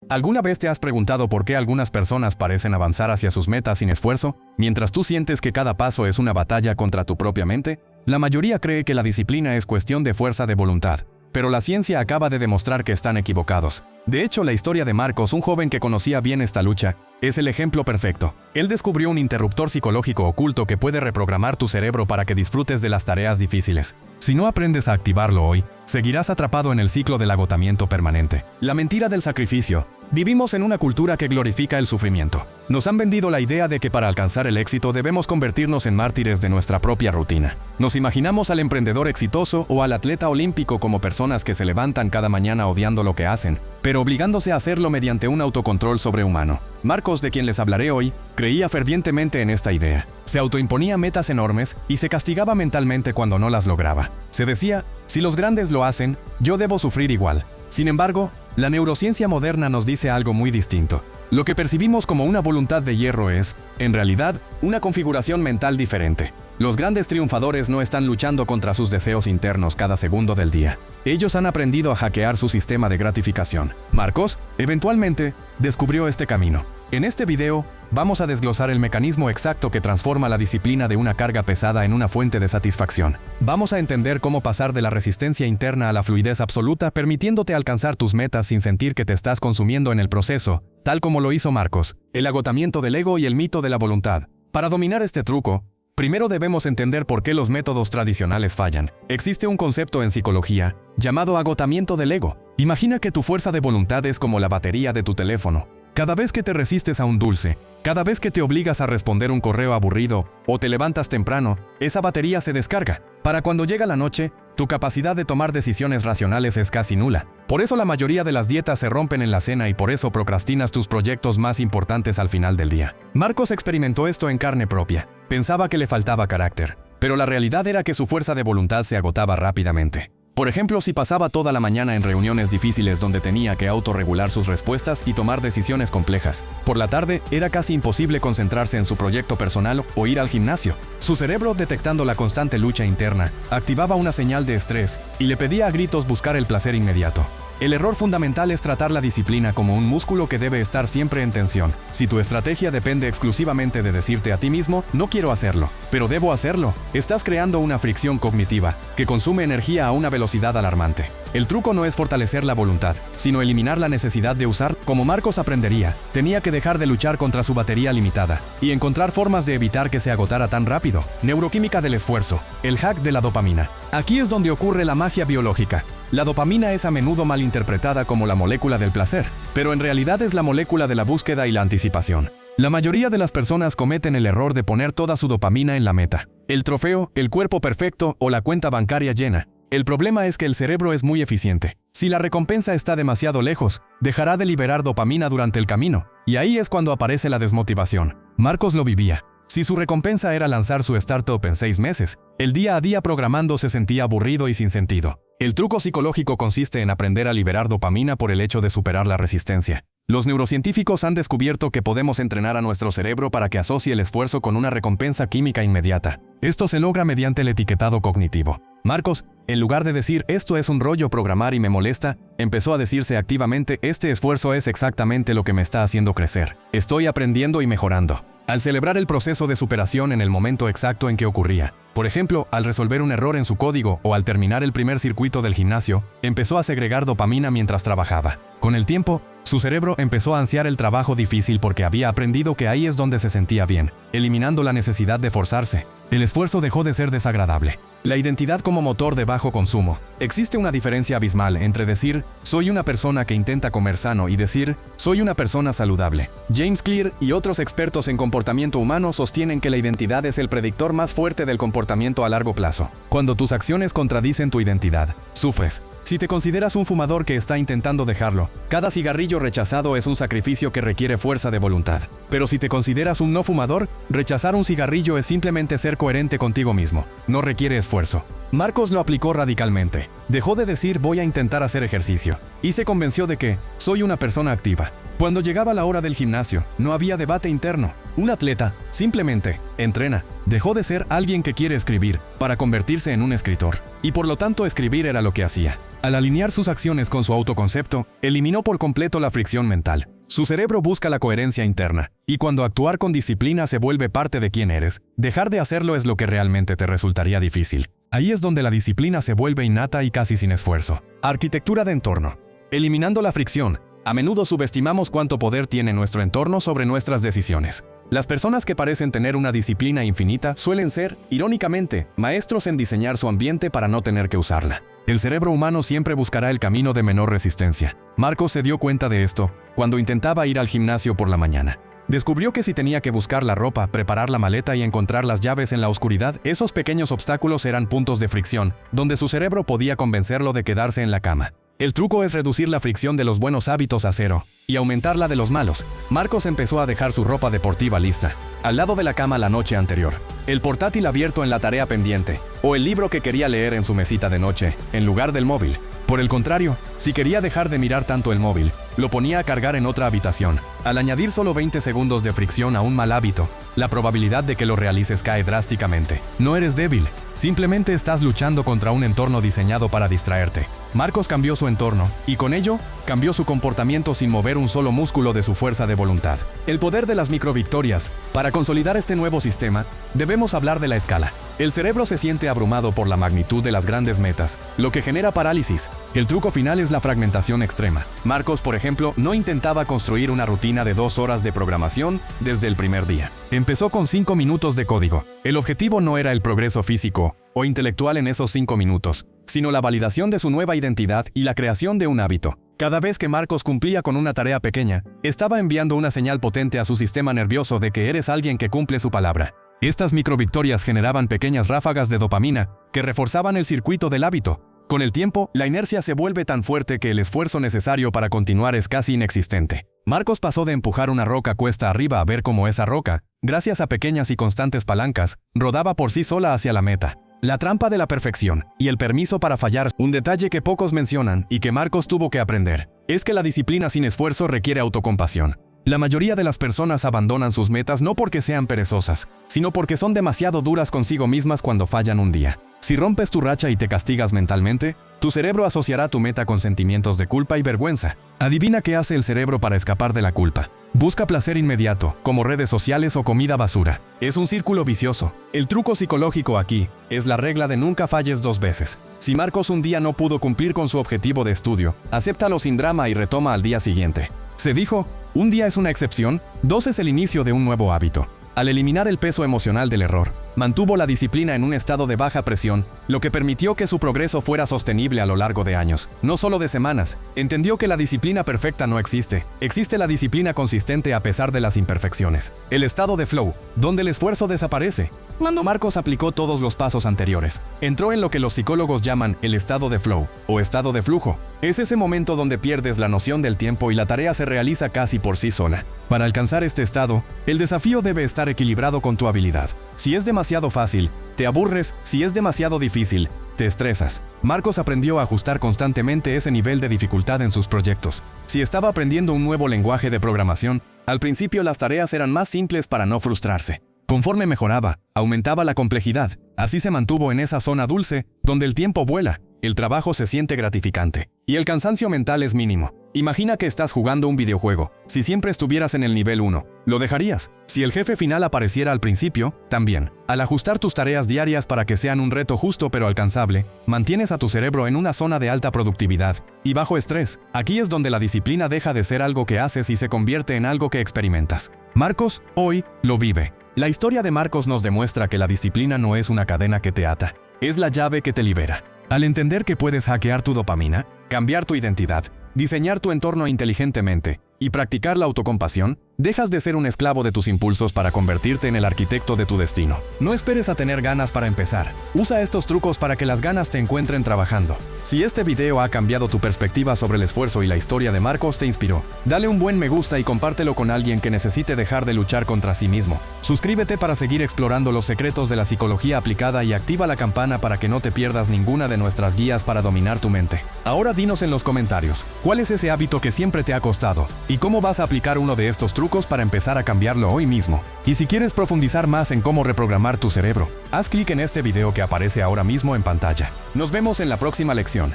¿Alguna vez te has preguntado por qué algunas personas parecen avanzar hacia sus metas sin esfuerzo, mientras tú sientes que cada paso es una batalla contra tu propia mente? La mayoría cree que la disciplina es cuestión de fuerza de voluntad, pero la ciencia acaba de demostrar que están equivocados. De hecho, la historia de Marcos, un joven que conocía bien esta lucha, es el ejemplo perfecto. Él descubrió un interruptor psicológico oculto que puede reprogramar tu cerebro para que disfrutes de las tareas difíciles. Si no aprendes a activarlo hoy, seguirás atrapado en el ciclo del agotamiento permanente. La mentira del sacrificio. Vivimos en una cultura que glorifica el sufrimiento. Nos han vendido la idea de que para alcanzar el éxito debemos convertirnos en mártires de nuestra propia rutina. Nos imaginamos al emprendedor exitoso o al atleta olímpico como personas que se levantan cada mañana odiando lo que hacen, pero obligándose a hacerlo mediante un autocontrol sobrehumano. Marcos, de quien les hablaré hoy, creía fervientemente en esta idea. Se autoimponía metas enormes y se castigaba mentalmente cuando no las lograba. Se decía, si los grandes lo hacen, yo debo sufrir igual. Sin embargo, la neurociencia moderna nos dice algo muy distinto. Lo que percibimos como una voluntad de hierro es, en realidad, una configuración mental diferente. Los grandes triunfadores no están luchando contra sus deseos internos cada segundo del día. Ellos han aprendido a hackear su sistema de gratificación. Marcos, eventualmente, descubrió este camino. En este video, vamos a desglosar el mecanismo exacto que transforma la disciplina de una carga pesada en una fuente de satisfacción. Vamos a entender cómo pasar de la resistencia interna a la fluidez absoluta, permitiéndote alcanzar tus metas sin sentir que te estás consumiendo en el proceso, tal como lo hizo Marcos. El agotamiento del ego y el mito de la voluntad. Para dominar este truco, primero debemos entender por qué los métodos tradicionales fallan. Existe un concepto en psicología llamado agotamiento del ego. Imagina que tu fuerza de voluntad es como la batería de tu teléfono. Cada vez que te resistes a un dulce, cada vez que te obligas a responder un correo aburrido o te levantas temprano, esa batería se descarga. Para cuando llega la noche, tu capacidad de tomar decisiones racionales es casi nula. Por eso la mayoría de las dietas se rompen en la cena y por eso procrastinas tus proyectos más importantes al final del día. Marcos experimentó esto en carne propia. Pensaba que le faltaba carácter, pero la realidad era que su fuerza de voluntad se agotaba rápidamente. Por ejemplo, si pasaba toda la mañana en reuniones difíciles donde tenía que autorregular sus respuestas y tomar decisiones complejas, por la tarde era casi imposible concentrarse en su proyecto personal o ir al gimnasio. Su cerebro, detectando la constante lucha interna, activaba una señal de estrés y le pedía a gritos buscar el placer inmediato. El error fundamental es tratar la disciplina como un músculo que debe estar siempre en tensión. Si tu estrategia depende exclusivamente de decirte a ti mismo, no quiero hacerlo, pero debo hacerlo, estás creando una fricción cognitiva que consume energía a una velocidad alarmante. El truco no es fortalecer la voluntad, sino eliminar la necesidad de usar. Como Marcos aprendería, tenía que dejar de luchar contra su batería limitada y encontrar formas de evitar que se agotara tan rápido. Neuroquímica del esfuerzo, el hack de la dopamina. Aquí es donde ocurre la magia biológica. La dopamina es a menudo malinterpretada como la molécula del placer, pero en realidad es la molécula de la búsqueda y la anticipación. La mayoría de las personas cometen el error de poner toda su dopamina en la meta, el trofeo, el cuerpo perfecto o la cuenta bancaria llena. El problema es que el cerebro es muy eficiente. Si la recompensa está demasiado lejos, dejará de liberar dopamina durante el camino, y ahí es cuando aparece la desmotivación. Marcos lo vivía. Si su recompensa era lanzar su startup en 6 meses, el día a día programando se sentía aburrido y sin sentido. El truco psicológico consiste en aprender a liberar dopamina por el hecho de superar la resistencia. Los neurocientíficos han descubierto que podemos entrenar a nuestro cerebro para que asocie el esfuerzo con una recompensa química inmediata. Esto se logra mediante el etiquetado cognitivo. Marcos, en lugar de decir esto es un rollo programar y me molesta, empezó a decirse activamente este esfuerzo es exactamente lo que me está haciendo crecer. Estoy aprendiendo y mejorando. Al celebrar el proceso de superación en el momento exacto en que ocurría, por ejemplo, al resolver un error en su código o al terminar el primer circuito del gimnasio, empezó a segregar dopamina mientras trabajaba. Con el tiempo, su cerebro empezó a ansiar el trabajo difícil porque había aprendido que ahí es donde se sentía bien, eliminando la necesidad de forzarse. El esfuerzo dejó de ser desagradable. La identidad como motor de bajo consumo. Existe una diferencia abismal entre decir, soy una persona que intenta comer sano y decir, soy una persona saludable. James Clear y otros expertos en comportamiento humano sostienen que la identidad es el predictor más fuerte del comportamiento a largo plazo. Cuando tus acciones contradicen tu identidad, sufres. Si te consideras un fumador que está intentando dejarlo, cada cigarrillo rechazado es un sacrificio que requiere fuerza de voluntad. Pero si te consideras un no fumador, rechazar un cigarrillo es simplemente ser coherente contigo mismo. No requiere esfuerzo. Marcos lo aplicó radicalmente. Dejó de decir voy a intentar hacer ejercicio y se convenció de que soy una persona activa. Cuando llegaba la hora del gimnasio, no había debate interno. Un atleta simplemente entrena. Dejó de ser alguien que quiere escribir para convertirse en un escritor. Y por lo tanto escribir era lo que hacía. Al alinear sus acciones con su autoconcepto, eliminó por completo la fricción mental. Su cerebro busca la coherencia interna, y cuando actuar con disciplina se vuelve parte de quién eres, dejar de hacerlo es lo que realmente te resultaría difícil. Ahí es donde la disciplina se vuelve innata y casi sin esfuerzo. Arquitectura de entorno. Eliminando la fricción, a menudo subestimamos cuánto poder tiene nuestro entorno sobre nuestras decisiones. Las personas que parecen tener una disciplina infinita suelen ser, irónicamente, maestros en diseñar su ambiente para no tener que usarla. El cerebro humano siempre buscará el camino de menor resistencia. Marcos se dio cuenta de esto cuando intentaba ir al gimnasio por la mañana. Descubrió que si tenía que buscar la ropa, preparar la maleta y encontrar las llaves en la oscuridad, esos pequeños obstáculos eran puntos de fricción, donde su cerebro podía convencerlo de quedarse en la cama. El truco es reducir la fricción de los buenos hábitos a cero y aumentar la de los malos. Marcos empezó a dejar su ropa deportiva lista, al lado de la cama la noche anterior, el portátil abierto en la tarea pendiente, o el libro que quería leer en su mesita de noche, en lugar del móvil. Por el contrario, si quería dejar de mirar tanto el móvil, lo ponía a cargar en otra habitación. Al añadir solo 20 segundos de fricción a un mal hábito, la probabilidad de que lo realices cae drásticamente. No eres débil, simplemente estás luchando contra un entorno diseñado para distraerte. Marcos cambió su entorno, y con ello, cambió su comportamiento sin mover un solo músculo de su fuerza de voluntad. El poder de las microvictorias. Para consolidar este nuevo sistema, debemos hablar de la escala. El cerebro se siente abrumado por la magnitud de las grandes metas, lo que genera parálisis. El truco final es la fragmentación extrema. Marcos, por ejemplo, no intentaba construir una rutina de 2 horas de programación desde el primer día. Empezó con 5 minutos de código. El objetivo no era el progreso físico o intelectual en esos 5 minutos, sino la validación de su nueva identidad y la creación de un hábito. Cada vez que Marcos cumplía con una tarea pequeña, estaba enviando una señal potente a su sistema nervioso de que eres alguien que cumple su palabra. Estas microvictorias generaban pequeñas ráfagas de dopamina que reforzaban el circuito del hábito. Con el tiempo, la inercia se vuelve tan fuerte que el esfuerzo necesario para continuar es casi inexistente. Marcos pasó de empujar una roca cuesta arriba a ver cómo esa roca, gracias a pequeñas y constantes palancas, rodaba por sí sola hacia la meta. La trampa de la perfección y el permiso para fallar, un detalle que pocos mencionan y que Marcos tuvo que aprender, es que la disciplina sin esfuerzo requiere autocompasión. La mayoría de las personas abandonan sus metas no porque sean perezosas, sino porque son demasiado duras consigo mismas cuando fallan un día. Si rompes tu racha y te castigas mentalmente, tu cerebro asociará tu meta con sentimientos de culpa y vergüenza. Adivina qué hace el cerebro para escapar de la culpa. Busca placer inmediato, como redes sociales o comida basura. Es un círculo vicioso. El truco psicológico aquí es la regla de nunca falles 2 veces. Si Marcos un día no pudo cumplir con su objetivo de estudio, acéptalo sin drama y retoma al día siguiente. Se dijo, un día es una excepción, 2 es el inicio de un nuevo hábito. Al eliminar el peso emocional del error, mantuvo la disciplina en un estado de baja presión, lo que permitió que su progreso fuera sostenible a lo largo de años, no solo de semanas. Entendió que la disciplina perfecta no existe, existe la disciplina consistente a pesar de las imperfecciones. El estado de flow, donde el esfuerzo desaparece. Cuando Marcos aplicó todos los pasos anteriores, entró en lo que los psicólogos llaman el estado de flow, o estado de flujo. Es ese momento donde pierdes la noción del tiempo y la tarea se realiza casi por sí sola. Para alcanzar este estado, el desafío debe estar equilibrado con tu habilidad. Si es demasiado fácil, te aburres; si es demasiado difícil, te estresas. Marcos aprendió a ajustar constantemente ese nivel de dificultad en sus proyectos. Si estaba aprendiendo un nuevo lenguaje de programación, al principio las tareas eran más simples para no frustrarse. Conforme mejoraba, aumentaba la complejidad. Así se mantuvo en esa zona dulce, donde el tiempo vuela, el trabajo se siente gratificante y el cansancio mental es mínimo. Imagina que estás jugando un videojuego. Si siempre estuvieras en el nivel 1, ¿lo dejarías? Si el jefe final apareciera al principio, también. Al ajustar tus tareas diarias para que sean un reto justo pero alcanzable, mantienes a tu cerebro en una zona de alta productividad y bajo estrés. Aquí es donde la disciplina deja de ser algo que haces y se convierte en algo que experimentas. Marcos, hoy, lo vive. La historia de Marcos nos demuestra que la disciplina no es una cadena que te ata, es la llave que te libera. Al entender que puedes hackear tu dopamina, cambiar tu identidad, diseñar tu entorno inteligentemente y practicar la autocompasión, dejas de ser un esclavo de tus impulsos para convertirte en el arquitecto de tu destino. No esperes a tener ganas para empezar. Usa estos trucos para que las ganas te encuentren trabajando. Si este video ha cambiado tu perspectiva sobre el esfuerzo y la historia de Marcos te inspiró, dale un buen me gusta y compártelo con alguien que necesite dejar de luchar contra sí mismo. Suscríbete para seguir explorando los secretos de la psicología aplicada y activa la campana para que no te pierdas ninguna de nuestras guías para dominar tu mente. Ahora dinos en los comentarios, ¿cuál es ese hábito que siempre te ha costado? ¿Y cómo vas a aplicar uno de estos trucos para empezar a cambiarlo hoy mismo? Y si quieres profundizar más en cómo reprogramar tu cerebro, haz clic en este video que aparece ahora mismo en pantalla. Nos vemos en la próxima lección.